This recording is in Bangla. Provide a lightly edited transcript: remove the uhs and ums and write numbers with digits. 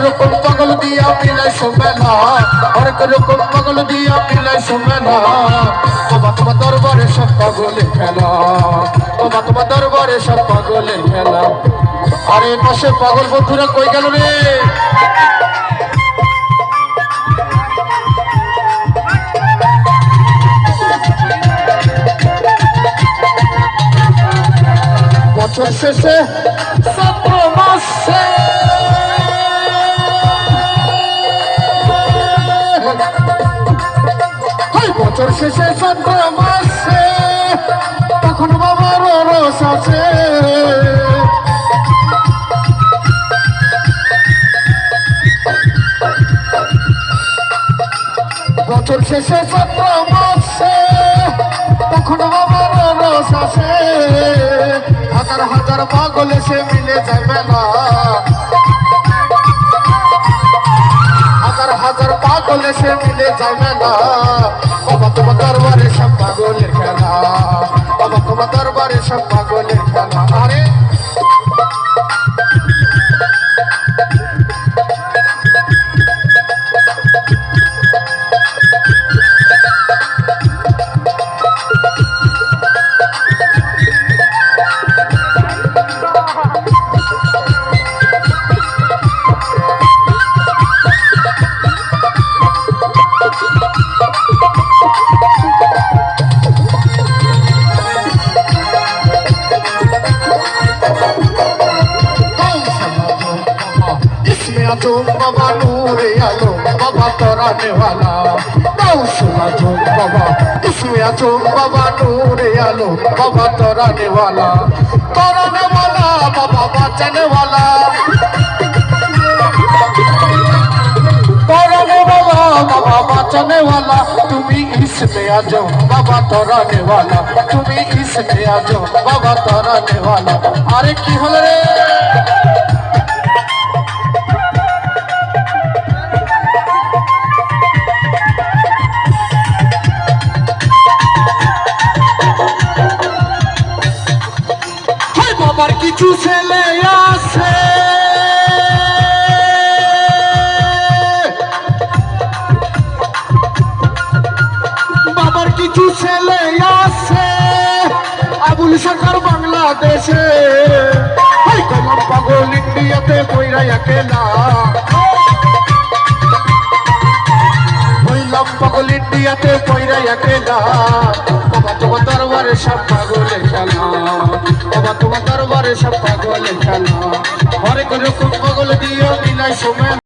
রকম পাগল দিয়া মিলাই সোমেনা, হরেক রকম পাগল দিয়া মিলাই সোমেনা। বাবা তোমার দরবারে সব পাগলের খেলা, বাবা তোমার দরবারে সব পাগলের খেলা। আরে পাশে পাগল বন্ধুরা কই গেল রে? বছর শেষে চৈত্র মাসে বছর শেষে চৈত্র মাসে তখন বাবার রস আছে। বছর শেষে চৈত্র মাসে তখন বাবার রস আছে। হাজার হাজার পাগল এসে মিলে যাবে না, হাজার হাজার পাগল এসে মিলে যাবে না। বাবা তোমার দরবারে সব পাগলের খেলা, বাবা তোমার দরবারে সব পাগলের খেলা। আরে আছো বাবা নূরে আলো, বাবা তরানে वाला দাউসুলা जो बाबा इसमें আছো বাবা নূরে আলো, বাবা তরানে वाला बाबा বাঁচানে वाला तराने वाला बाबा বাঁচানে वाला। তুমি इसमें आ जाओ बाबा तराने वाला, তুমি इसमें आ जाओ बाबा तराने वाला। আরে কি হলো রে? বাবার কিছু ছেলে আছে, বাবার কিছু ছেলে আছে আবুল সরকার বাংলাদেশে। কলম পাগল ইন্ডিয়াতে কইরা একেলা, হইলাম পাগল ইন্ডিয়াতে কইরা একেলা। বাবা তোমার দরবারে সব পাগলের খেলা, বাবা তোমার দরবারে সব পাগলের খেলা। হরেক রকম পাগল দিও মিলাই সময়